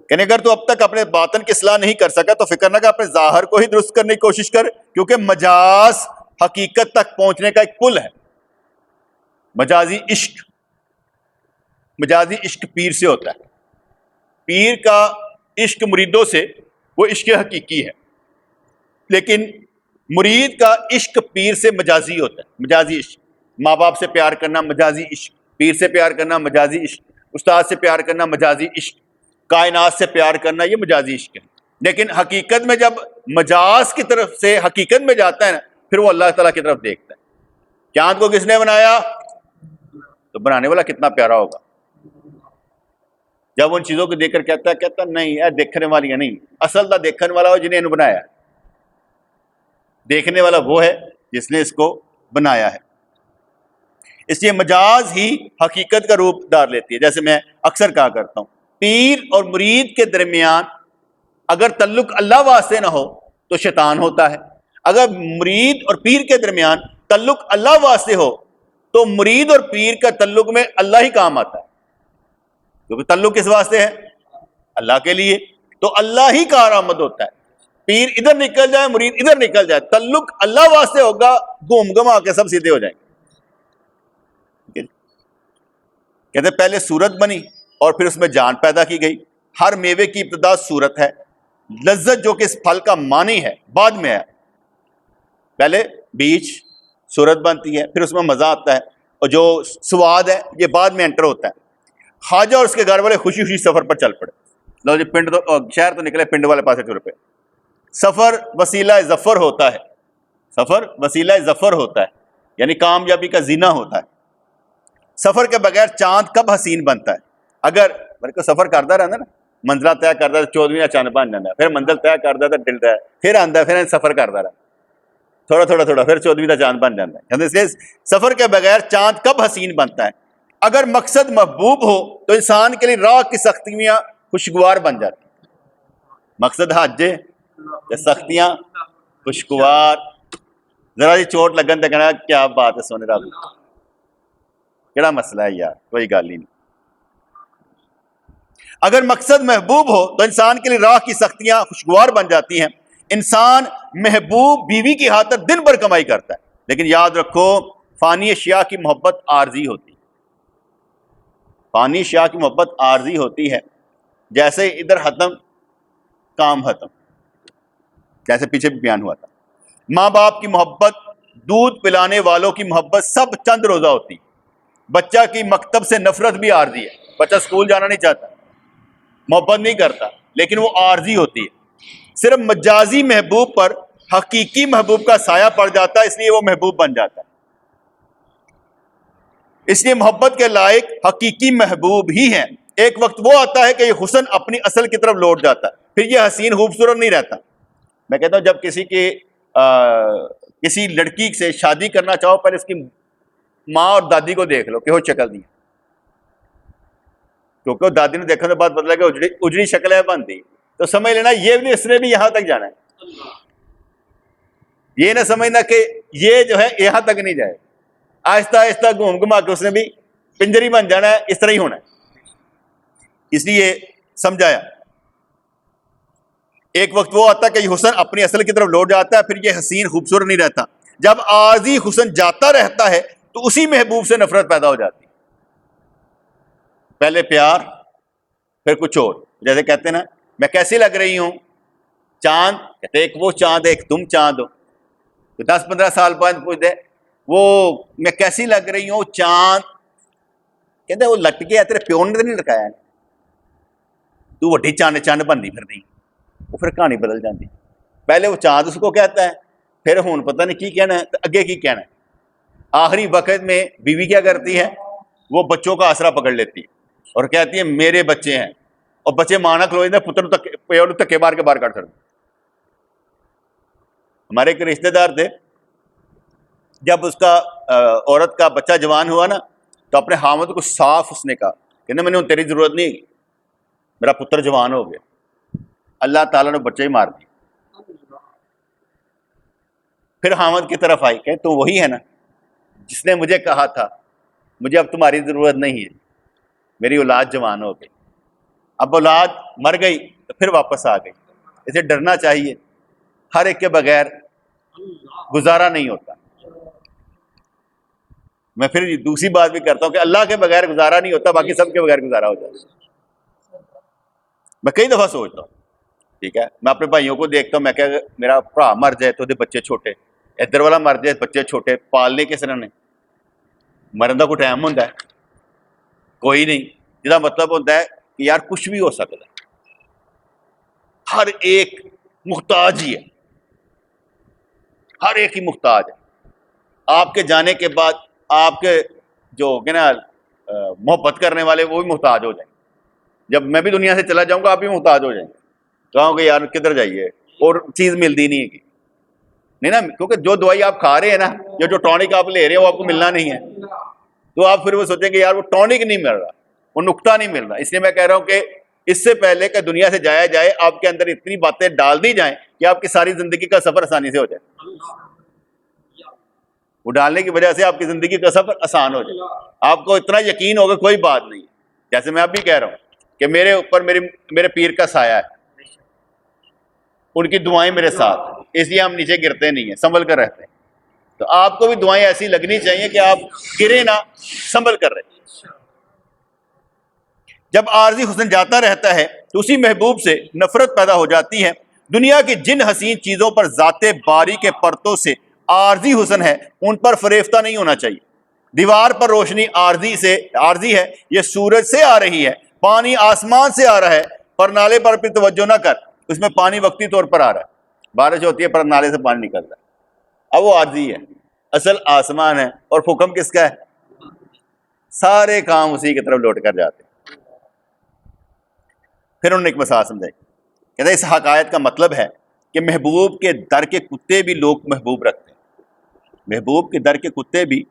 کہ اگر تو اب تک اپنے باطن کی اصلاح نہیں کر سکا تو فکر نہ کر, اپنے ظاہر کو ہی درست کرنے کی کوشش کر, کیونکہ مجاز حقیقت تک پہنچنے کا ایک پل ہے. مجازی عشق پیر سے ہوتا ہے. پیر کا عشق مریدوں سے وہ عشق حقیقی ہے, لیکن مرید کا عشق پیر سے مجازی ہوتا ہے. مجازی عشق, ماں باپ سے پیار کرنا مجازی عشق, پیر سے پیار کرنا مجازی عشق, استاد سے پیار کرنا مجازی عشق, کائنات سے پیار کرنا یہ مجازی عشق ہے. لیکن حقیقت میں جب مجاز کی طرف سے حقیقت میں جاتا ہے نا, پھر وہ اللہ تعالیٰ کی طرف دیکھتا ہے. چاند کو کس نے بنایا؟ تو بنانے والا کتنا پیارا ہوگا. جب ان چیزوں کو دیکھ کر کہتا نہیں اے دیکھنے والی ہے نہیں, اصل دا دیکھنے والا ہو جنہیں انہوں بنایا. دیکھنے والا وہ ہے جس نے اس کو بنایا ہے. اس لیے مجاز ہی حقیقت کا روپ دار لیتی ہے. جیسے میں اکثر کہا کرتا ہوں, پیر اور مرید کے درمیان اگر تعلق اللہ واسطے نہ ہو تو شیطان ہوتا ہے. اگر مرید اور پیر کے درمیان تعلق اللہ واسطے ہو تو مرید اور پیر کا تعلق میں اللہ ہی کام آتا ہے, کیونکہ تعلق کس واسطے ہے؟ اللہ کے لیے. تو اللہ ہی کارآمد ہوتا ہے. پیر ادھر نکل جائے, مرید ادھر نکل جائے, تعلق اللہ واسطے ہوگا, گھوم گھما کے سب سیدھے ہو جائیں گے. کہتے ہیں پہلے صورت بنی اور پھر اس میں جان پیدا کی گئی. ہر میوے کی ابتدا صورت ہے, لذت جو کہ اس پھل کا معنی ہے بعد میں ہے. پہلے بیج صورت بنتی ہے, پھر اس میں مزہ آتا ہے, اور جو سواد ہے یہ بعد میں انٹر ہوتا ہے. خواجہ اور اس کے گھر والے خوشی خوشی سفر پر چل پڑے. لو جی پنڈ تو شہر تو نکلے, پنڈ والے پاسے ٹر پہ. سفر وسیلہ ظفر ہوتا ہے, سفر وسیلہ ظفر ہوتا ہے, یعنی کامیابی کا زینہ ہوتا ہے. سفر کے بغیر چاند کب حسین بنتا ہے؟ اگر میرے کو سفر کرتا رہتا نا, منزلہ طے کرتا ہے, 14واں چاند بن جاتا ہے, پھر منزل طے کرتا ہے, ڈلتا ہے, پھر آتا ہے, پھر سفر کرتا رہا تھوڑا پھر 14واں چاند بن جاتا ہے. اس لیے سفر کے بغیر چاند کب حسین بنتا ہے؟ اگر مقصد محبوب ہو تو انسان کے لیے راہ کی سختیاں خوشگوار بن جاتی. مقصد حج ہے, سختیاں خوشگوار. ذرا جی چوٹ لگن تو کہنا کیا بات ہے سونے رب, کیڑا مسئلہ ہے یار, کوئی گل ہی نہیں. اگر مقصد محبوب ہو تو انسان کے لیے راہ کی سختیاں خوشگوار بن جاتی ہیں. انسان محبوب بیوی کی خاطر دن بھر کمائی کرتا ہے, لیکن یاد رکھو فانی اشیاء کی محبت عارضی ہوتی ہے. فانی اشیاء کی محبت عارضی ہوتی ہے. جیسے ادھر ختم کام ختم، جیسے پیچھے بھی بیان ہوا تھا۔ ماں باپ کی محبت، دودھ پلانے والوں کی محبت سب چند روزہ ہوتی۔ بچہ کی مکتب سے نفرت بھی عارضی ہے، بچہ اسکول جانا نہیں چاہتا، محبت نہیں کرتا، لیکن وہ عارضی ہوتی ہے۔ صرف مجازی محبوب پر حقیقی محبوب کا سایہ پڑ جاتا ہے، اس لیے وہ محبوب بن جاتا ہے۔ اس لیے محبت کے لائق حقیقی محبوب ہی ہیں۔ ایک وقت وہ آتا ہے کہ یہ حسن اپنی اصل کی طرف لوٹ جاتا ہے، پھر یہ حسین خوبصورت نہیں رہتا۔ میں کہتا ہوں جب کسی لڑکی سے شادی کرنا چاہو، پہلے اس کی ماں اور دادی کو دیکھ لو کہ وہ شکل نہیں ہے، کیونکہ دادی نے دیکھنے کے بعد بدلا کہ اجڑی شکل ہے بنتی، تو سمجھ لینا یہ بھی اس نے بھی یہاں تک جانا ہے۔ یہ نہ سمجھنا کہ یہ جو ہے یہاں تک نہیں جائے، آہستہ آہستہ گھوم گھما کے اس نے بھی پنجری بن جانا ہے، اس طرح ہی ہونا ہے۔ اس لیے سمجھایا ایک وقت وہ آتا ہے کہ یہ حسن اپنی اصل کی طرف لوٹ جاتا ہے، پھر یہ حسین خوبصورت نہیں رہتا۔ جب عارضی حسن جاتا رہتا ہے تو اسی محبوب سے نفرت پیدا ہو جاتی ہے۔ پہلے پیار، پھر کچھ اور، جیسے کہتے ہیں نا میں کیسی لگ رہی ہوں، چاند، کہتے ایک وہ چاند ہے ایک تم چاند ہو، تو 10-15 سال بعد پوچھتے وہ میں کیسی لگ رہی ہوں چاند، کہتے وہ لٹ کے تیرے پیو نے تو نہیں لٹکایا، تو وڈی چاند چاند بننی پھر نہیں، وہ پھر کہانی بدل جاتی۔ پہلے وہ چاند اس کو کہتا ہے، پھر ہوں پتہ نہیں کی کہنا ہے، تو اگے کی کہنا ہے۔ آخری وقت میں بیوی کیا کرتی ہے، وہ بچوں کا آسرا پکڑ لیتی ہے اور کہتی ہے میرے بچے ہیں، اور بچے مانا کھلو جاتے، پتر تکے مار کے باہر کاٹ چھوڑتے۔ ہمارے ایک رشتے دار تھے، جب اس کا عورت کا بچہ جوان ہوا نا، تو اپنے خامد کو صاف اس نے کہا کہ میں نے تیری ضرورت نہیں، میرا پتر جوان ہو گیا۔ اللہ تعالیٰ نے بچے ہی مار دی۔ پھر خامد کی طرف آئی کہ تو وہی ہے نا جس نے مجھے کہا تھا مجھے اب تمہاری ضرورت نہیں ہے، میری اولاد جوان ہو گئی۔ اب اولاد مر گئی تو پھر واپس آ گئی۔ اسے ڈرنا چاہیے، ہر ایک کے بغیر گزارا نہیں ہوتا۔ میں پھر دوسری بات بھی کرتا ہوں کہ اللہ کے بغیر گزارا نہیں ہوتا، باقی سب کے بغیر گزارا ہو جاتا ہے۔ میں کئی دفعہ سوچتا ہوں، ٹھیک ہے، میں اپنے بھائیوں کو دیکھتا ہوں، میں کہ میرا بھرا مر جائے تو بچے چھوٹے، ادھر والا مر جائے بچے چھوٹے، پالنے کس نے؟ مرن کا کوئی ٹائم ہوتا ہے؟ کوئی نہیں۔ جہاں مطلب ہوتا ہے کہ یار کچھ بھی ہو سکتا ہے، ہر ایک محتاج ہی ہے، ہر ایک ہی محتاج ہے۔ آپ کے جانے کے بعد آپ کے جو نا محبت کرنے والے وہ بھی محتاج ہو جائیں گے۔ جب میں بھی دنیا سے چلا جاؤں گا آپ بھی محتاج ہو جائیں گے، کہوں گے یار کدھر جائیے، اور چیز ملتی نہیں ہے نہیں نا، کیونکہ جو دوائی آپ کھا رہے ہیں نا، جو ٹونک آپ لے رہے ہیں وہ آپ کو ملنا نہیں ہے، تو آپ پھر وہ سوچیں کہ یار وہ ٹونک نہیں مل رہا، وہ نقطہ نہیں مل رہا۔ اس لیے میں کہہ رہا ہوں کہ اس سے پہلے کہ دنیا سے جایا جائے، آپ کے اندر اتنی باتیں ڈال دی جائیں کہ آپ کی ساری زندگی کا سفر آسانی سے ہو جائے۔ وہ ڈالنے کی وجہ سے آپ کی زندگی کا سفر آسان ہو جائے، آپ کو اتنا یقین ہوگا کوئی بات نہیں۔ جیسے میں اب بھی کہہ رہا ہوں کہ میرے اوپر میرے پیر کا سایہ ہے، ان کی دعائیں میرے ساتھ، اس لیے ہم نیچے گرتے نہیں ہیں، سنبھل کر رہتے ہیں۔ تو آپ کو بھی دعائیں ایسی لگنی چاہیے کہ آپ گرے نہ، سنبھل کر رہے۔ جب عارضی حسن جاتا رہتا ہے تو اسی محبوب سے نفرت پیدا ہو جاتی ہے۔ دنیا کی جن حسین چیزوں پر ذات باری کے پرتوں سے عارضی حسن ہے، ان پر فریفتہ نہیں ہونا چاہیے۔ دیوار پر روشنی عارضی ہے، یہ سورج سے آ رہی ہے، پانی آسمان سے آ رہا ہے، پر نالے پر پھر توجہ نہ کر، اس میں پانی وقتی طور پر آ رہا ہے، بارش ہوتی ہے پر نالے سے پانی نکلتا ہے، اب وہ عارضی ہے، اصل آسمان ہے، اور حکم کس کا ہے؟ سارے کام اسی کی طرف لوٹ کر جاتے ہیں۔ پھر انہوں نے ایک مثال سمجھائی، کہتے ہیں اس حقائق کا مطلب ہے کہ محبوب کے در کے کتے بھی لوگ محبوب رکھتے ہیں، محبوب کے در کے کتے بھی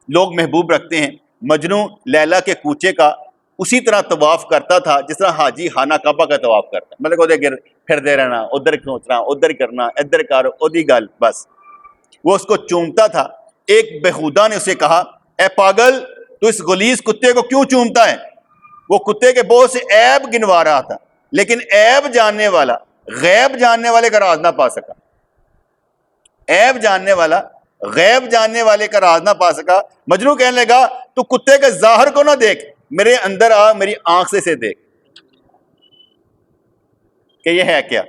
لوگ محبوب رکھتے ہیں۔ مجنو لیلا کے کوچے کا اسی طرح طواف کرتا تھا جس طرح حاجی خانہ کعبہ کا طواف کرتا ہے، مطلب ادھر پھرتے رہنا، ادھر سوچنا، ادھر کرنا، ادھر کر ادھی گل، بس وہ اس کو چومتا تھا۔ ایک بےہودہ نے اسے کہا، اے پاگل، تو اس غلیظ کتے کو کیوں چومتا ہے؟ وہ کتے کے بہت سے عیب گنوا رہا تھا، لیکن عیب جاننے والا غیب جاننے والے کا راز نہ پا سکا۔ عیب جاننے والا غیب جاننے والے کا راز نہ پا سکا۔ مجنو کہنے لگا، تو کتے کے ظاہر کو نہ دیکھ، میرے اندر آ، میری آنکھ سے دیکھ۔ کہ یہ ہے کیا؟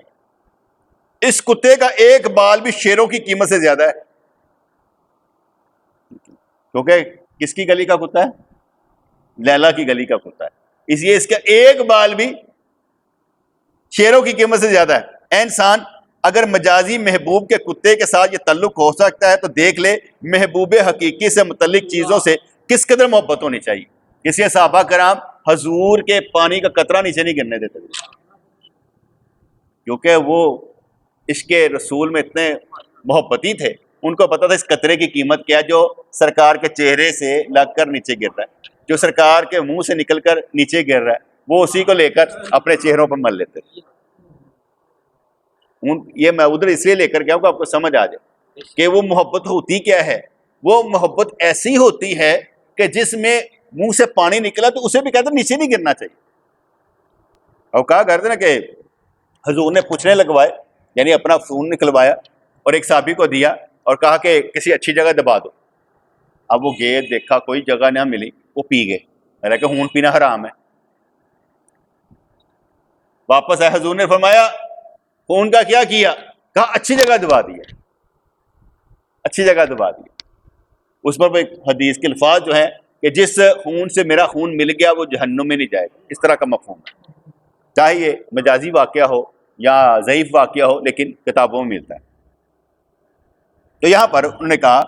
اس کتے کا ایک بال بھی شیروں کی قیمت سے زیادہ ہے، کیونکہ کس کی گلی کا کتا ہے؟ لیلا کی گلی کا کتا ہے، اس لیے اس کا ایک بال بھی شیروں کی قیمت سے زیادہ ہے۔ اے انسان، اگر مجازی محبوب کے کتے کے ساتھ یہ تعلق ہو سکتا ہے تو دیکھ لے محبوب حقیقی سے متعلق چیزوں سے کس قدر محبت ہونی چاہیے۔ اس لیے صحابہ کرام حضور کے پانی کا قطرہ نیچے نہیں گرنے دیتے، کیونکہ وہ عشق رسول میں اتنے محبتی تھے، ان کو پتا تھا اس قطرے کی قیمت کیا، جو سرکار کے چہرے سے لگ کر نیچے گر رہا ہے، جو سرکار کے منہ سے نکل کر نیچے گر رہا ہے، وہ اسی کو لے کر اپنے چہروں پر مل لیتے۔ یہ میں ادھر اس لیے لے کر گیا ہوں کہ آپ کو سمجھ آ جائے کہ وہ محبت ہوتی کیا ہے۔ وہ محبت ایسی ہوتی ہے کہ جس میں منہ سے پانی نکلا تو اسے بھی کہتے ہیں نیچے نہیں گرنا چاہیے۔ اور کہا کرتے نا کہ حضور نے پوچھنے لگوائے، یعنی اپنا خون نکلوایا اور ایک صحابی کو دیا اور کہا کہ کسی اچھی جگہ دبا دو۔ اب وہ گئے، دیکھا کوئی جگہ نہ ملی، وہ پی گئے، میرا کہ خون پینا حرام ہے۔ واپس آئے، حضور نے فرمایا خون کا کیا کیا؟ کہا اچھی جگہ دبا دیا، اچھی جگہ دبا دیا۔ اس پر ایک حدیث کے الفاظ جو ہیں کہ جس خون سے میرا خون مل گیا وہ جہنم میں نہیں جائے گا، اس طرح کا مفہوم ہے، چاہے یہ مجازی واقعہ ہو یا ضعیف واقعہ ہو، لیکن کتابوں میں ملتا ہے۔ تو یہاں پر انہوں نے کہا،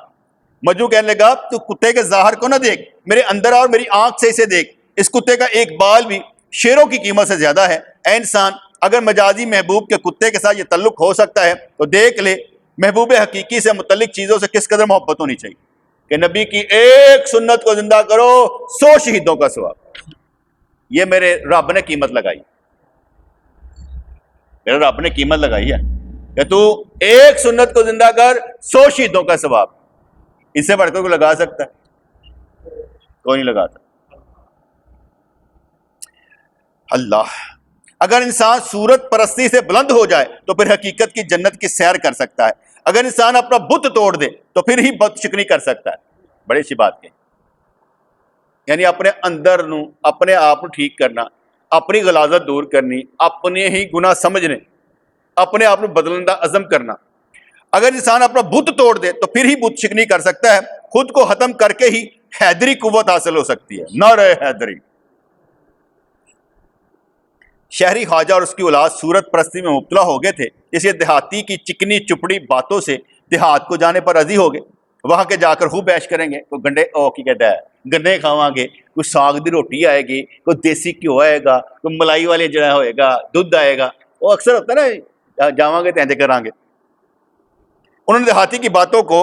مجو کہنے لگا تو کتے کے ظاہر کو نہ دیکھ، میرے اندر اور میری آنکھ سے اسے دیکھ، اس کتے کا ایک بال بھی شیروں کی قیمت سے زیادہ ہے۔ اے انسان، اگر مجازی محبوب کے کتے کے ساتھ یہ تعلق ہو سکتا ہے تو دیکھ لے محبوب حقیقی سے متعلق چیزوں سے کس قدر محبت ہونی چاہیے کہ نبی کی ایک سنت کو زندہ کرو 100 شہیدوں کا ثواب۔ یہ میرے رب نے قیمت لگائی، میرے رب نے قیمت لگائی ہے کہ تو ایک سنت کو زندہ کر 100 شہیدوں کا ثواب۔ اس سے بڑھ کر کوئی لگا سکتا ہے؟ کوئی نہیں لگا سکتا۔ اللہ، اگر انسان صورت پرستی سے بلند ہو جائے تو پھر حقیقت کی جنت کی سیر کر سکتا ہے، اگر انسان اپنا بت توڑ دے تو پھر ہی بت شکنی کر سکتا ہے۔ بڑی اچھی بات کہی، یعنی اپنے اندر نو اپنے آپ کو ٹھیک کرنا، اپنی غلاظت دور کرنی، اپنے ہی گناہ سمجھنے، اپنے آپ کو بدلندہ عزم کرنا۔ اگر انسان اپنا بت توڑ دے تو پھر ہی بت شکنی کر سکتا ہے، خود کو ختم کر کے ہی حیدری قوت حاصل ہو سکتی ہے۔ نعرہ حیدری۔ شہری خواجہ اور اس کی اولاد صورت پرستی میں مبتلا ہو گئے تھے، اس لیے دیہاتی کی چکنی چپڑی باتوں سے دیہات کو جانے پر راضی ہو گئے۔ وہاں کے جا کر خوب عیش کریں گے، کوئی گنڈے کی کہتا ہے گنڈے کھاواں گے، کوئی ساگ دی روٹی آئے گی، کوئی دیسی گھیو آئے گا، کوئی ملائی والے جڑا ہوئے گا، دودھ آئے گا۔ وہ اکثر ہوتا ہے نا، جاواں گے تو اینج کریں گے۔ انہوں نے دیہاتی کی باتوں کو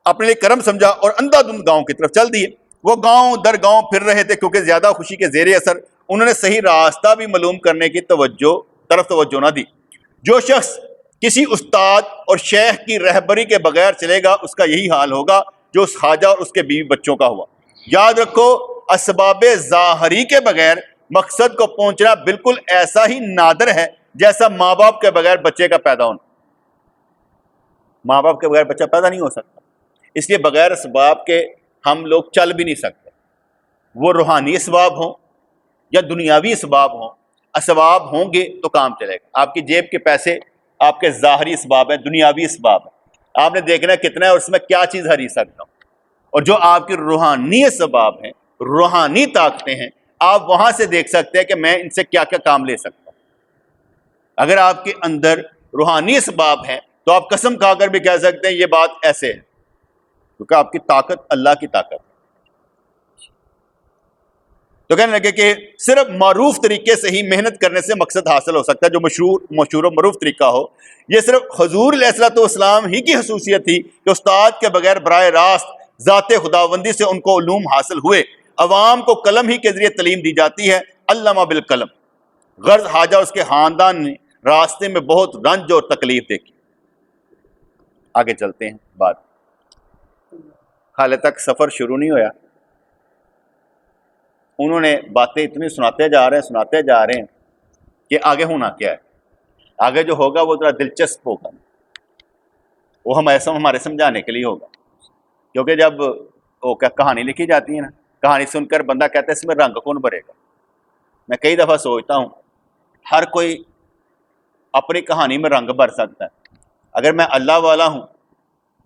اپنے لیے کرم سمجھا اور اندھا دھند گاؤں کی طرف چل دیے۔ وہ گاؤں در گاؤں پھر رہے تھے کیونکہ زیادہ خوشی کے زیر اثر انہوں نے صحیح راستہ بھی معلوم کرنے کی طرف توجہ نہ دی۔ جو شخص کسی استاد اور شیخ کی رہبری کے بغیر چلے گا اس کا یہی حال ہوگا جو اس خواجہ اور اس کے بیوی بچوں کا ہوا۔ یاد رکھو، اسباب ظاہری کے بغیر مقصد کو پہنچنا بالکل ایسا ہی نادر ہے جیسا ماں باپ کے بغیر بچے کا پیدا ہونا۔ ماں باپ کے بغیر بچہ پیدا نہیں ہو سکتا، اس لیے بغیر اسباب کے ہم لوگ چل بھی نہیں سکتے، وہ روحانی اسباب ہوں یا دنیاوی اسباب ہوں۔ اسباب ہوں گے تو کام چلے گا۔ آپ کی جیب کے پیسے آپ کے ظاہری اسباب ہیں، دنیاوی اسباب ہیں، آپ نے دیکھنا ہے کتنا ہے اور اس میں کیا چیز خرید سکتا ہوں۔ اور جو آپ کی روحانی اسباب ہیں، روحانی طاقتیں ہیں، آپ وہاں سے دیکھ سکتے ہیں کہ میں ان سے کیا کیا کام لے سکتا ہوں۔ اگر آپ کے اندر روحانی اسباب ہیں تو آپ قسم کھا کر بھی کہہ سکتے ہیں یہ بات ایسے ہے، کیونکہ آپ کی طاقت اللہ کی طاقت ہے۔ تو کہنے لگے کہ صرف معروف طریقے سے ہی محنت کرنے سے مقصد حاصل ہو سکتا ہے، جو مشہور و معروف طریقہ ہو۔ یہ صرف حضور علیہ الصلوۃ والسلام ہی کی خصوصیت تھی کہ استاد کے بغیر براہ راست ذات خداوندی سے ان کو علوم حاصل ہوئے۔ عوام کو قلم ہی کے ذریعے تعلیم دی جاتی ہے، علامہ بالقلم۔ غرض حاجہ اور اس کے خاندان نے راستے میں بہت رنج اور تکلیف دیکھی۔ آگے چلتے ہیں بات، حال تک سفر شروع نہیں ہویا، انہوں نے باتیں اتنی سناتے جا رہے ہیں کہ آگے ہونا کیا ہے، آگے جو ہوگا وہ ذرا دلچسپ ہوگا، وہ ہمارے سمجھانے کے لیے ہوگا۔ کیونکہ جب وہ کہانی لکھی جاتی ہے نا، کہانی سن کر بندہ کہتا ہے اس میں رنگ کون بھرے گا۔ میں کئی دفعہ سوچتا ہوں ہر کوئی اپنی کہانی میں رنگ بھر سکتا ہے. اگر میں اللہ والا ہوں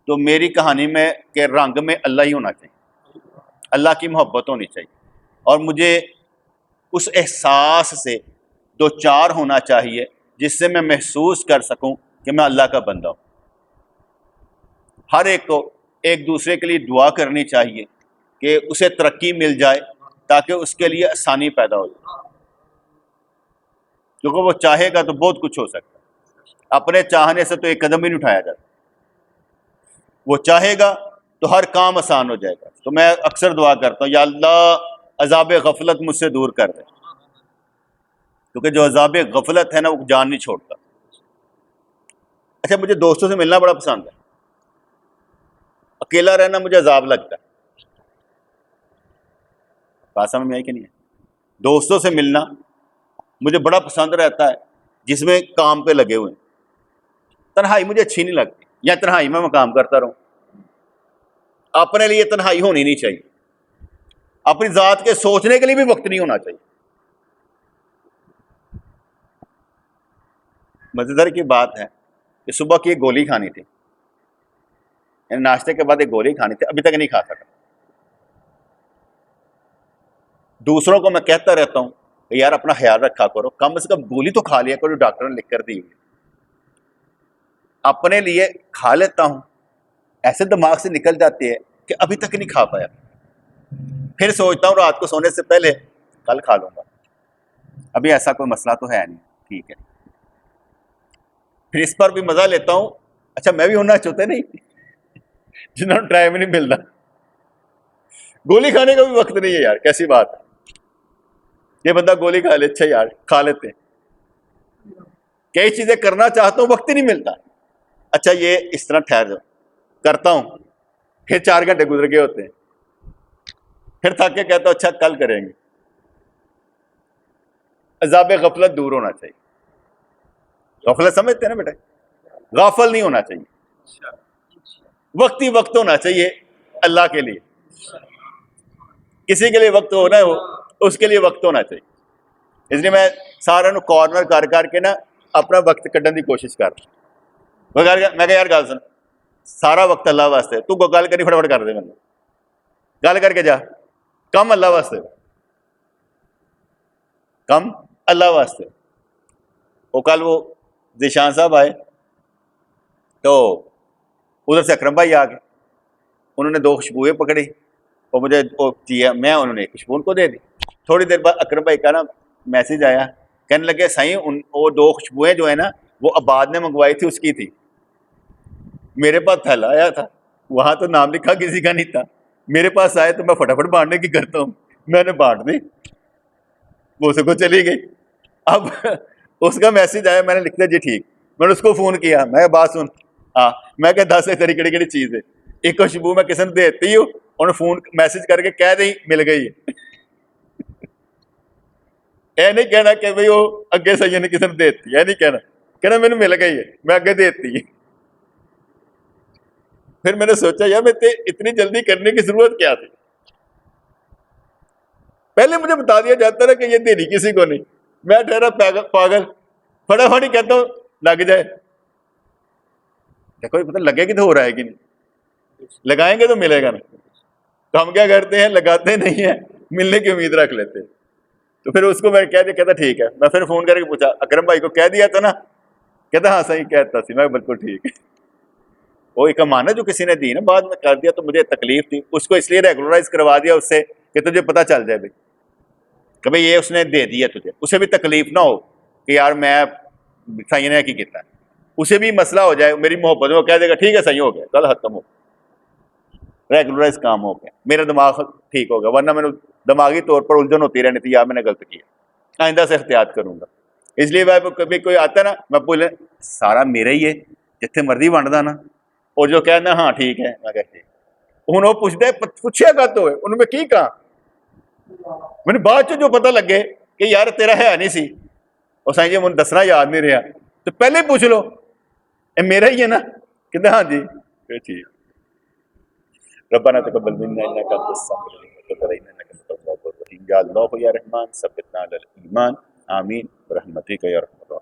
تو میری کہانی میں کے رنگ میں اللہ ہی ہونا چاہیے, اللہ کی محبت ہونی چاہیے, اور مجھے اس احساس سے دو چار ہونا چاہیے جس سے میں محسوس کر سکوں کہ میں اللہ کا بندہ ہوں. ہر ایک کو ایک دوسرے کے لیے دعا کرنی چاہیے کہ اسے ترقی مل جائے تاکہ اس کے لیے آسانی پیدا ہو جائے, کیونکہ وہ چاہے گا تو بہت کچھ ہو سکتا ہے. اپنے چاہنے سے تو ایک قدم بھی نہیں اٹھایا جاتا, وہ چاہے گا تو ہر کام آسان ہو جائے گا. تو میں اکثر دعا کرتا ہوں, یا اللہ عذاب غفلت مجھ سے دور کر دے, کیونکہ جو عذاب غفلت ہے نا وہ جان نہیں چھوڑتا. اچھا, مجھے دوستوں سے ملنا بڑا پسند ہے, اکیلا رہنا مجھے عذاب لگتا ہے. بات سمجھ میں آئی کہ نہیں ہے؟ دوستوں سے ملنا مجھے بڑا پسند رہتا ہے جس میں کام پہ لگے ہوئے ہیں. تنہائی مجھے اچھی نہیں لگتی, یا تنہائی میں کام کرتا رہوں. اپنے لیے تنہائی ہونی نہیں چاہیے, اپنی ذات کے سوچنے کے لیے بھی وقت نہیں ہونا چاہیے. مزیدار کی بات ہے کہ صبح کی ایک گولی کھانی تھی, یعنی ناشتے کے بعد ایک گولی کھانی تھی, ابھی تک نہیں کھا سکا. دوسروں کو میں کہتا رہتا ہوں کہ یار اپنا خیال رکھا کرو, کم از کم گولی تو کھا لیا کرو, ڈاکٹر نے لکھ کر دی ہوئی. اپنے لیے کھا لیتا ہوں, ایسے دماغ سے نکل جاتی ہے کہ ابھی تک نہیں کھا پایا. پھر سوچتا ہوں رات کو سونے سے پہلے کل کھا لوں گا, ابھی ایسا کوئی مسئلہ تو ہے نہیں, ٹھیک ہے. پھر اس پر بھی مزہ لیتا ہوں. اچھا, میں بھی ہونا چاہتے نہیں جنہوں نے ٹائم نہیں ملتا. گولی کھانے کا بھی وقت نہیں ہے یار, کیسی بات ہے. یہ بندہ گولی کھا لے, اچھا یار کھا لیتے ہیں. کئی چیزیں کرنا چاہتا ہوں, وقت ہی نہیں ملتا. اچھا یہ اس طرح ٹھہر جاؤ, کرتا ہوں, پھر 4 گھنٹے گزر گئے ہوتے ہیں, پھر تھک کے کہتا ہوں اچھا کل کریں گے. عذاب غفلت دور ہونا چاہیے. غفلت سمجھتے ہیں نا بیٹا, غافل نہیں ہونا چاہیے. وقت ہی وقت ہونا چاہیے اللہ کے لیے. کسی کے لیے وقت ہونا ہو, اس کے لیے وقت ہونا چاہیے. اس لیے میں سارا نو کارنر کر کر کے نا اپنا وقت کڈن کی کوشش کرتا. میں کہ یار گل سن, سارا وقت اللہ واسطے, تو گل کری فٹافٹ کر دے, میں گل کر کے جا, کم اللہ واسطے, کم اللہ واسطے. وہ کل وہ ذیشان صاحب آئے تو ادھر سے اکرم بھائی آ گئے, انہوں نے 2 خوشبوئیں پکڑی, وہ مجھے میں انہوں نے 1 خوشبو ان کو دے دی. تھوڑی دیر بعد اکرم بھائی کا نا میسج آیا, کہنے لگے سائیں وہ 2 خوشبوئیں جو ہے نا وہ عباد نے منگوائی تھی, اس کی تھی. میرے پاس تھیلا آیا تھا, وہاں تو نام لکھا کسی کا نہیں تھا. میرے پاس آئے تو میں فٹافٹ بانٹنے کی کرتا ہوں, میں نے بانٹ دی, وہ اس کو چلی گئی. اب اس کا میسج آیا, میں نے لکھ دیا جی ٹھیک. میں نے اس کو فون کیا, میں بات سن, ہاں میں کہ 10 تیری کہڑی کہڑی چیز ہے. 1 خوشبو میں کسی نے دیتی ہوں, انہوں نے فون میسج کر کے کہہ دی مل گئی ہے. یہ نہیں کہنا کہ بھائی وہ اگے سہی نے کسی نے دیتی, یہ نہیں کہنا مجھے مل گئی ہے, میں اگے دیتی ہے. پھر میں نے سوچا یار میں اتنی جلدی کرنے کی ضرورت کیا تھی. پہلے مجھے بتا دیا جاتا نا کہ یہ دینی کسی کو نہیں, میں ٹھہرا پاگل, فٹافٹ ہی کہتا ہوں لگ جائے. دیکھو پتہ لگے گی تو ہو رہا ہے کہ نہیں, لگائیں گے تو ملے گا نا. تو ہم کیا کرتے ہیں, لگاتے نہیں ہیں, ملنے کی امید رکھ لیتے ہیں. تو پھر اس کو میں کہہ دیا, کہتا ٹھیک ہے. میں پھر فون کر کے پوچھا اکرم بھائی کو کہہ دیا تھا نا, کہتا ہاں صحیح کہتا سی. میں بالکل ٹھیک ہے. وہ ایک امانت جو کسی نے دی نا, بعد میں کر دیا تو مجھے تکلیف تھی, اس کو اس لیے ریگولرائز کروا دیا اس سے کہ تجھے پتہ چل جائے بھائی کہ بھائی یہ اس نے دے دیا تجھے, اسے بھی تکلیف نہ ہو کہ یار میں صحیح نے کی کیتا ہے. اسے بھی مسئلہ ہو جائے, میری محبت میں وہ کہہ دے گا ٹھیک ہے صحیح ہو گیا, کل ختم ہو, ریگولرائز کام ہو گیا, میرا دماغ ٹھیک ہو گیا. ورنہ میں نے دماغی طور پر الجھن ہوتی رہنی تھی, یار میں نے غلط کیا, آئندہ سے احتیاط کروں گا. اس لیے کبھی کوئی آتا ہے نا, میں بولے سارا میرا ہی ہے, جتنے مرضی ونڈدا نا, اور جو کہنا ہاں ٹھیک ہے, میں کہتے ہوں وہ پوچھے گا تو انہوں نے کی کہا, میں نے بعد جو پتہ لگے کہ یار تیرا ہے نہیں سی, اور سائیں جی مجھے دسنا یاد نہیں رہا, تو پہلے ہی پوچھ لو اے میرا ہی ہے نا, کہتے ہاں جی ٹھیک. ربنا تقبل منا انك انت السميع العليم وتب علينا انك انت التواب الرحيم. يا الله يا رحمن ثبتنا على الايمان, آمين برحمتك يا رحمن.